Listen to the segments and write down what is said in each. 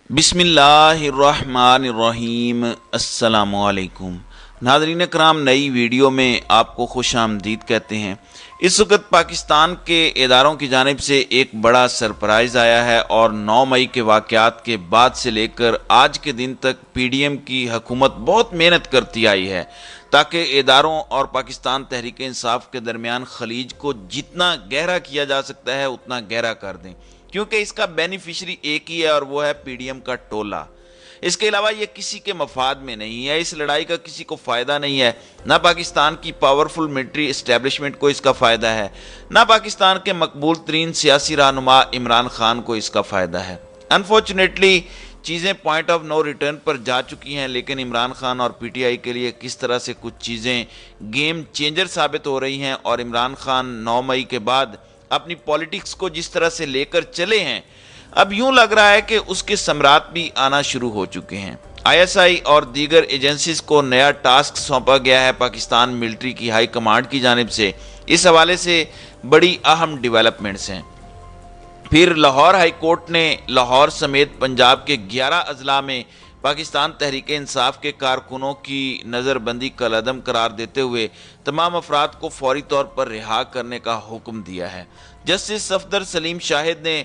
بسم اللہ الرحمن الرحیم۔ السلام علیکم ناظرین کرام، نئی ویڈیو میں آپ کو خوش آمدید کہتے ہیں۔ اس وقت پاکستان کے اداروں کی جانب سے ایک بڑا سرپرائز آیا ہے اور 9 مئی کے واقعات کے بعد سے لے کر آج کے دن تک پی ڈی ایم کی حکومت بہت محنت کرتی آئی ہے تاکہ اداروں اور پاکستان تحریک انصاف کے درمیان خلیج کو جتنا گہرا کیا جا سکتا ہے اتنا گہرا کر دیں، کیونکہ اس کا بینیفیشری ایک ہی ہے اور وہ ہے پی ڈی ایم کا ٹولہ۔ اس کے علاوہ یہ کسی کے مفاد میں نہیں ہے، اس لڑائی کا کسی کو فائدہ نہیں ہے، نہ پاکستان کی پاورفل ملٹری اسٹیبلشمنٹ کو اس کا فائدہ ہے، نہ پاکستان کے مقبول ترین سیاسی رہنما عمران خان کو اس کا فائدہ ہے۔ انفارچونیٹلی چیزیں پوائنٹ آف نو ریٹرن پر جا چکی ہیں، لیکن عمران خان اور پی ٹی آئی کے لیے کس طرح سے کچھ چیزیں گیم چینجر ثابت ہو رہی ہیں، اور عمران خان 9 مئی کے بعد اپنی پولیٹکس کو جس طرح سے لے کر چلے ہیں، اب یوں لگ رہا ہے کہ اس کے ثمرات بھی آنا شروع ہو چکے ہیں۔ آئی ایس آئی اور دیگر ایجنسیز کو نیا ٹاسک سونپا گیا ہے پاکستان ملٹری کی ہائی کمانڈ کی جانب سے۔ اس حوالے سے بڑی اہم ڈیولپمنٹس ہیں۔ پھر لاہور ہائی کورٹ نے لاہور سمیت پنجاب کے 11 اضلاع میں پاکستان تحریک انصاف کے کارکنوں کی نظر بندی کالعدم قرار دیتے ہوئے تمام افراد کو فوری طور پر رہا کرنے کا حکم دیا ہے۔ جسٹس صفدر سلیم شاہد نے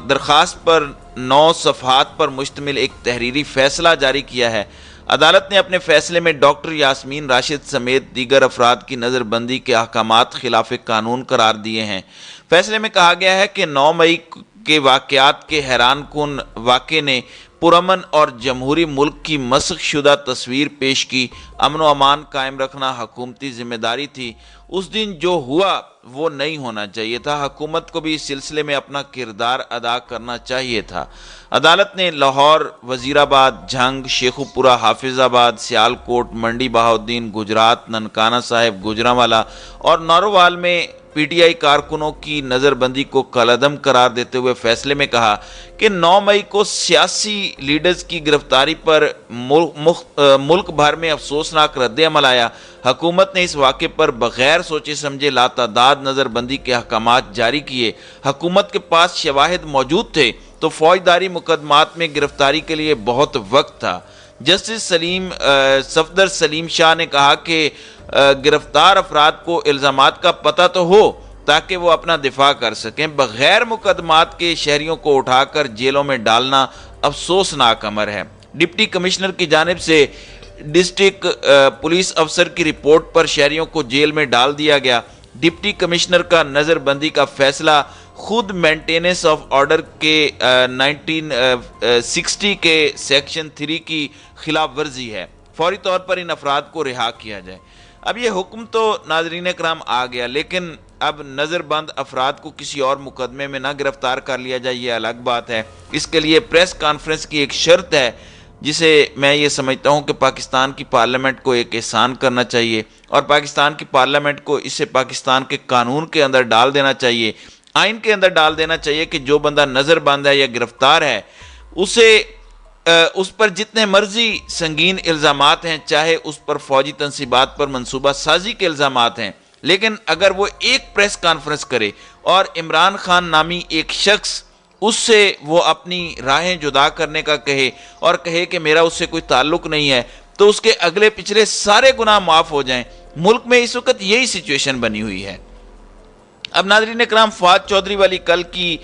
درخواست پر 9 صفحات پر مشتمل ایک تحریری فیصلہ جاری کیا ہے۔ عدالت نے اپنے فیصلے میں ڈاکٹر یاسمین راشد سمیت دیگر افراد کی نظر بندی کے احکامات خلاف قانون قرار دیے ہیں۔ فیصلے میں کہا گیا ہے کہ 9 مئی کے واقعات کے حیران کن واقعے نے پرامن اور جمہوری ملک کی مسخ شدہ تصویر پیش کی۔ امن و امان قائم رکھنا حکومتی ذمہ داری تھی۔ اس دن جو ہوا وہ نہیں ہونا چاہیے تھا۔ حکومت کو بھی اس سلسلے میں اپنا کردار ادا کرنا چاہیے تھا۔ عدالت نے لاہور، وزیرآباد، جھنگ، شیخوپورہ، حافظ آباد، سیالکوٹ، منڈی بہاؤالدین، گجرات، ننکانہ صاحب، گوجرانوالا اور نارووال میں پی ٹی آئی کارکنوں کی نظر بندی کو کالعدم قرار دیتے ہوئے فیصلے میں کہا کہ 9 مئی کو سیاسی لیڈرز کی گرفتاری پر ملک بھر میں افسوسناک رد عمل آیا۔ حکومت نے اس واقعے پر بغیر سوچے سمجھے لاتعداد نظر بندی کے احکامات جاری کیے۔ حکومت کے پاس شواہد موجود تھے تو فوجداری مقدمات میں گرفتاری کے لیے بہت وقت تھا۔ جسٹس صفدر سلیم شاہ نے کہا کہ گرفتار افراد کو الزامات کا پتہ تو ہو تاکہ وہ اپنا دفاع کر سکیں۔ بغیر مقدمات کے شہریوں کو اٹھا کر جیلوں میں ڈالنا افسوسناک امر ہے۔ ڈپٹی کمشنر کی جانب سے ڈسٹرکٹ پولیس افسر کی رپورٹ پر شہریوں کو جیل میں ڈال دیا گیا۔ ڈپٹی کمشنر کا نظر بندی کا فیصلہ خود مینٹیننس آف آرڈر کے 1960 کے سیکشن 3 کی خلاف ورزی ہے۔ فوری طور پر ان افراد کو رہا کیا جائے۔ اب یہ حکم تو ناظرین کرام آ گیا، لیکن اب نظر بند افراد کو کسی اور مقدمے میں نہ گرفتار کر لیا جائے، یہ الگ بات ہے۔ اس کے لیے پریس کانفرنس کی ایک شرط ہے جسے میں یہ سمجھتا ہوں کہ پاکستان کی پارلیمنٹ کو ایک احسان کرنا چاہیے، اور پاکستان کی پارلیمنٹ کو اسے پاکستان کے قانون کے اندر ڈال دینا چاہیے، آئین کے اندر ڈال دینا چاہیے کہ جو بندہ نظر بند ہے یا گرفتار ہے اس پر جتنے مرضی سنگین الزامات ہیں، چاہے اس پر فوجی تنصیبات پر منصوبہ سازی کے الزامات ہیں، لیکن اگر وہ ایک پریس کانفرنس کرے اور عمران خان نامی ایک شخص اس سے وہ اپنی راہیں جدا کرنے کا کہے اور کہے کہ میرا اس سے کوئی تعلق نہیں ہے، تو اس کے اگلے پچھلے سارے گناہ معاف ہو جائیں۔ ملک میں اس وقت یہی سچویشن بنی ہوئی ہے۔ اب ناظرین اکرام، فواد چودھری والی کل کی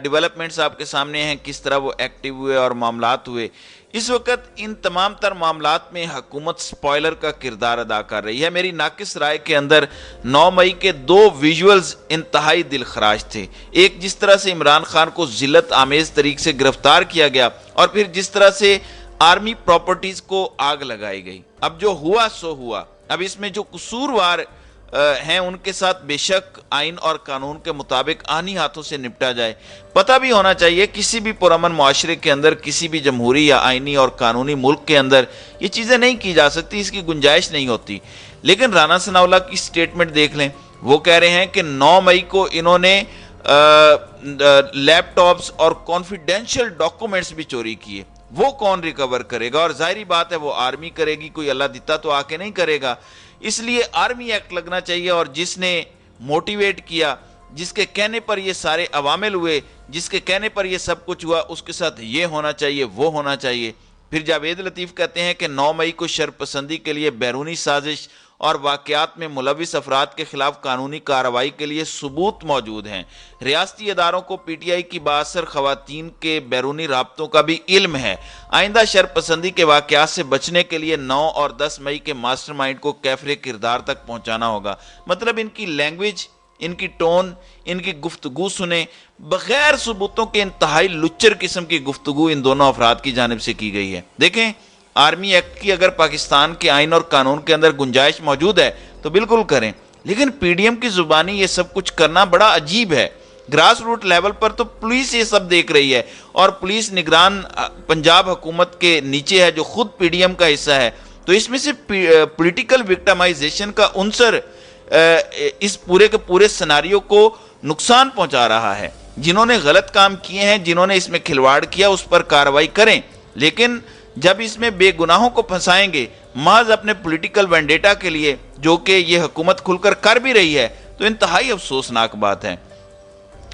ڈیولپمنٹس آپ کے سامنے ہیں، کس طرح وہ ایکٹیو ہوئے اور معاملات ہوئے۔ اس وقت ان تمام تر معاملات میں حکومت سپوائلر کا کردار ادا کر رہی ہے۔ میری ناقص رائے کے اندر 9 مئی کے 2 ویژولز انتہائی دلخراش تھے۔ ایک، جس طرح سے عمران خان کو ذلت آمیز طریقے سے گرفتار کیا گیا، اور پھر جس طرح سے آرمی پراپرٹیز کو آگ لگائی گئی۔ اب جو ہوا سو ہوا۔ اب اس میں جو قصوروار ہیں ان کے ساتھ بے شک آئین اور قانون کے مطابق آنی ہاتھوں سے نپٹا جائے۔ پتہ بھی ہونا چاہیے کسی بھی پرامن معاشرے کے اندر، کسی بھی جمہوری یا آئینی اور قانونی ملک کے اندر یہ چیزیں نہیں کی جا سکتی، اس کی گنجائش نہیں ہوتی۔ لیکن رانا ثناءاللہ کی سٹیٹمنٹ دیکھ لیں، وہ کہہ رہے ہیں کہ 9 مئی کو انہوں نے لیپ ٹاپس اور کانفیڈینشیل ڈاکومنٹس بھی چوری کیے۔ وہ کون ریکور کرے گا؟ اور ظاہری بات ہے وہ آرمی کرے گی، کوئی اللہ دیتا تو آ کے نہیں کرے گا۔ اس لیے آرمی ایکٹ لگنا چاہیے، اور جس نے موٹیویٹ کیا، جس کے کہنے پر یہ سارے عوامل ہوئے، جس کے کہنے پر یہ سب کچھ ہوا اس کے ساتھ یہ ہونا چاہیے، وہ ہونا چاہیے۔ پھر جاوید لطیف کہتے ہیں کہ 9 مئی کو شرپسندی کے لیے بیرونی سازش اور واقعات میں ملوث افراد کے خلاف قانونی کارروائی کے لیے ثبوت موجود ہیں۔ ریاستی اداروں کو پی ٹی آئی کی بااثر خواتین کے بیرونی رابطوں کا بھی علم ہے۔ آئندہ شرپسندی کے واقعات سے بچنے کے لیے 9 اور 10 مئی کے ماسٹر مائنڈ کو کیفر کردار تک پہنچانا ہوگا۔ مطلب ان کی لینگویج، ان کی ٹون، ان کی گفتگو سنیں، بغیر ثبوتوں کے انتہائی لچر قسم کی گفتگو ان دونوں افراد کی جانب سے کی گئی ہے۔ دیکھیں، آرمی ایکٹ کی اگر پاکستان کے آئین اور قانون کے اندر گنجائش موجود ہے تو بالکل کریں، لیکن پی ڈی ایم کی زبانی یہ سب کچھ کرنا بڑا عجیب ہے۔ گراس روٹ لیول پر تو پولیس یہ سب دیکھ رہی ہے، اور پولیس نگران پنجاب حکومت کے نیچے ہے جو خود پی ڈی ایم کا حصہ ہے، تو اس میں سے پولیٹیکل وکٹمائزیشن کا عنصر اس پورے کے پورے سناریو کو نقصان پہنچا رہا ہے۔ جنہوں نے غلط کام کیے ہیں، جنہوں نے اس میں کھلواڑ کیا، اس پر کارروائی کریں، لیکن جب اس میں بے گناہوں کو پھنسائیں گے محض اپنے پولیٹیکل وینڈیٹا کے لیے، جو کہ یہ حکومت کھل کر بھی رہی ہے، تو انتہائی افسوسناک بات ہے۔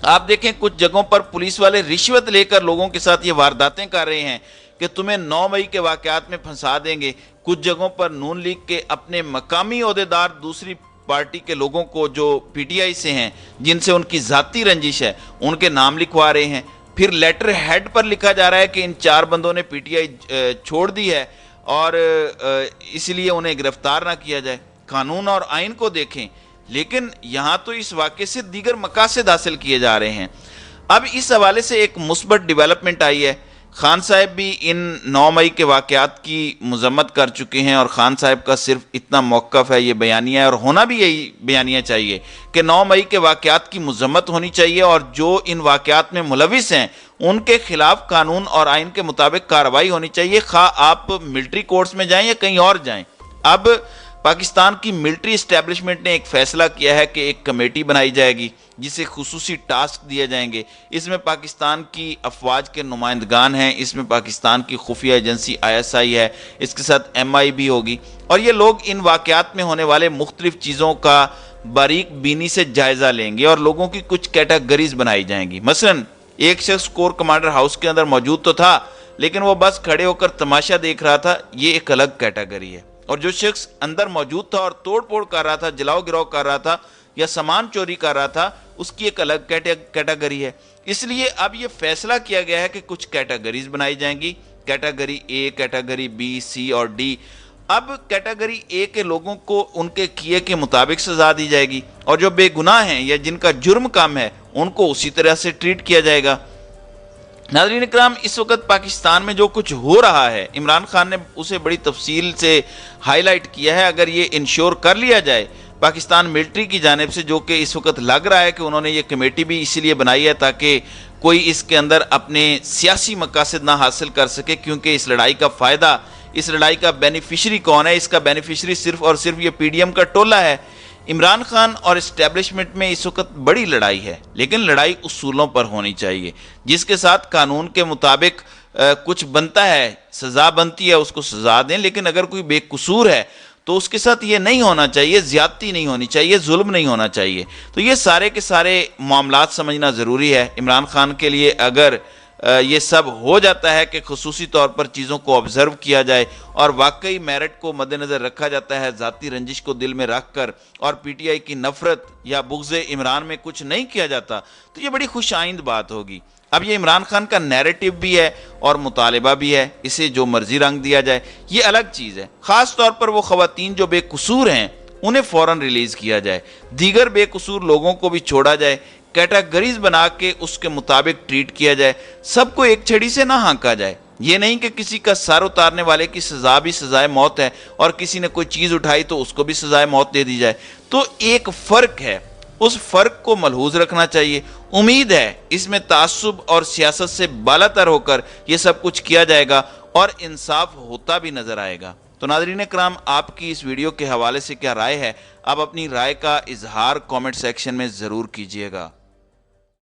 آپ دیکھیں کچھ جگہوں پر پولیس والے رشوت لے کر لوگوں کے ساتھ یہ وارداتیں کر رہے ہیں کہ تمہیں 9 مئی کے واقعات میں پھنسا دیں گے۔ کچھ جگہوں پر نون لیگ کے اپنے مقامی عہدیدار دوسری پارٹی کے لوگوں کو جو پی ٹی آئی سے ہیں، جن سے ان کی ذاتی رنجش ہے، ان کے نام لکھوا رہے ہیں۔ پھر لیٹر ہیڈ پر لکھا جا رہا ہے کہ ان 4 بندوں نے پی ٹی آئی چھوڑ دی ہے اور اس لیے انہیں گرفتار نہ کیا جائے۔ قانون اور آئین کو دیکھیں، لیکن یہاں تو اس واقعے سے دیگر مقاصد حاصل کیے جا رہے ہیں۔ اب اس حوالے سے ایک مثبت ڈیولپمنٹ آئی ہے۔ خان صاحب بھی ان 9 مئی کے واقعات کی مذمت کر چکے ہیں، اور خان صاحب کا صرف اتنا موقف ہے، یہ بیانیہ ہے، اور ہونا بھی یہی بیانیہ چاہیے کہ 9 مئی کے واقعات کی مذمت ہونی چاہیے، اور جو ان واقعات میں ملوث ہیں ان کے خلاف قانون اور آئین کے مطابق کارروائی ہونی چاہیے، خواہ آپ ملٹری کورٹس میں جائیں یا کہیں اور جائیں۔ اب پاکستان کی ملٹری اسٹیبلشمنٹ نے ایک فیصلہ کیا ہے کہ ایک کمیٹی بنائی جائے گی جسے خصوصی ٹاسک دیے جائیں گے۔ اس میں پاکستان کی افواج کے نمائندگان ہیں، اس میں پاکستان کی خفیہ ایجنسی ISI ہے، اس کے ساتھ MI بھی ہوگی، اور یہ لوگ ان واقعات میں ہونے والے مختلف چیزوں کا باریک بینی سے جائزہ لیں گے، اور لوگوں کی کچھ کیٹیگریز بنائی جائیں گی۔ مثلا ایک شخص کور کمانڈر ہاؤس کے اندر موجود تو تھا، لیکن وہ بس کھڑے ہو کر تماشا دیکھ رہا تھا، یہ ایک الگ کیٹیگری ہے۔ اور جو شخص اندر موجود تھا اور توڑ پھوڑ کر رہا تھا، جلاؤ گراؤ کر رہا تھا یا سامان چوری کر رہا تھا، اس کی ایک الگ کیٹیگری ہے۔ اس لیے اب یہ فیصلہ کیا گیا ہے کہ کچھ کیٹیگریز بنائی جائیں گی، category A، category B، C اور D۔ اب کیٹیگری A کے لوگوں کو ان کے کیے کے مطابق سزا دی جائے گی، اور جو بے گناہ ہیں یا جن کا جرم کم ہے ان کو اسی طرح سے ٹریٹ کیا جائے گا۔ ناظرین اکرام، اس وقت پاکستان میں جو کچھ ہو رہا ہے، عمران خان نے اسے بڑی تفصیل سے ہائی لائٹ کیا ہے۔ اگر یہ انشور کر لیا جائے پاکستان ملٹری کی جانب سے، جو کہ اس وقت لگ رہا ہے کہ انہوں نے یہ کمیٹی بھی اسی لیے بنائی ہے تاکہ کوئی اس کے اندر اپنے سیاسی مقاصد نہ حاصل کر سکے، کیونکہ اس لڑائی کا فائدہ، اس لڑائی کا بینیفیشری کون ہے؟ اس کا بینیفیشری صرف اور صرف یہ پی ڈی ایم کا ٹولہ ہے۔ عمران خان اور اسٹیبلشمنٹ میں اس وقت بڑی لڑائی ہے، لیکن لڑائی اصولوں پر ہونی چاہیے، جس کے ساتھ قانون کے مطابق کچھ بنتا ہے، سزا بنتی ہے، اس کو سزا دیں، لیکن اگر کوئی بے قصور ہے تو اس کے ساتھ یہ نہیں ہونا چاہیے، زیادتی نہیں ہونی چاہیے، ظلم نہیں ہونا چاہیے۔ تو یہ سارے کے سارے معاملات سمجھنا ضروری ہے۔ عمران خان کے لیے اگر یہ سب ہو جاتا ہے کہ خصوصی طور پر چیزوں کو آبزرو کیا جائے اور واقعی میرٹ کو مد نظر رکھا جاتا ہے، ذاتی رنجش کو دل میں رکھ کر، اور پی ٹی آئی کی نفرت یا بغض عمران میں کچھ نہیں کیا جاتا، تو یہ بڑی خوش آئند بات ہوگی۔ اب یہ عمران خان کا نیریٹو بھی ہے اور مطالبہ بھی ہے، اسے جو مرضی رنگ دیا جائے یہ الگ چیز ہے۔ خاص طور پر وہ خواتین جو بے قصور ہیں انہیں فوراً ریلیز کیا جائے، دیگر بے قصور لوگوں کو بھی چھوڑا جائے، کیٹیگریز بنا کے اس کے مطابق ٹریٹ کیا جائے، سب کو ایک چھڑی سے نہ ہانکا جائے۔ یہ نہیں کہ کسی کا سر اتارنے والے کی سزا بھی سزائے موت ہے، اور کسی نے کوئی چیز اٹھائی تو اس کو بھی سزائے موت دے دی جائے۔ تو ایک فرق ہے، اس فرق کو ملحوظ رکھنا چاہیے۔ امید ہے اس میں تعصب اور سیاست سے بالا تر ہو کر یہ سب کچھ کیا جائے گا اور انصاف ہوتا بھی نظر آئے گا۔ تو ناظرین کرام، آپ کی اس ویڈیو کے حوالے سے کیا رائے ہے؟ آپ اپنی رائے کا اظہار کامنٹ سیکشن میں ضرور کیجئے گا۔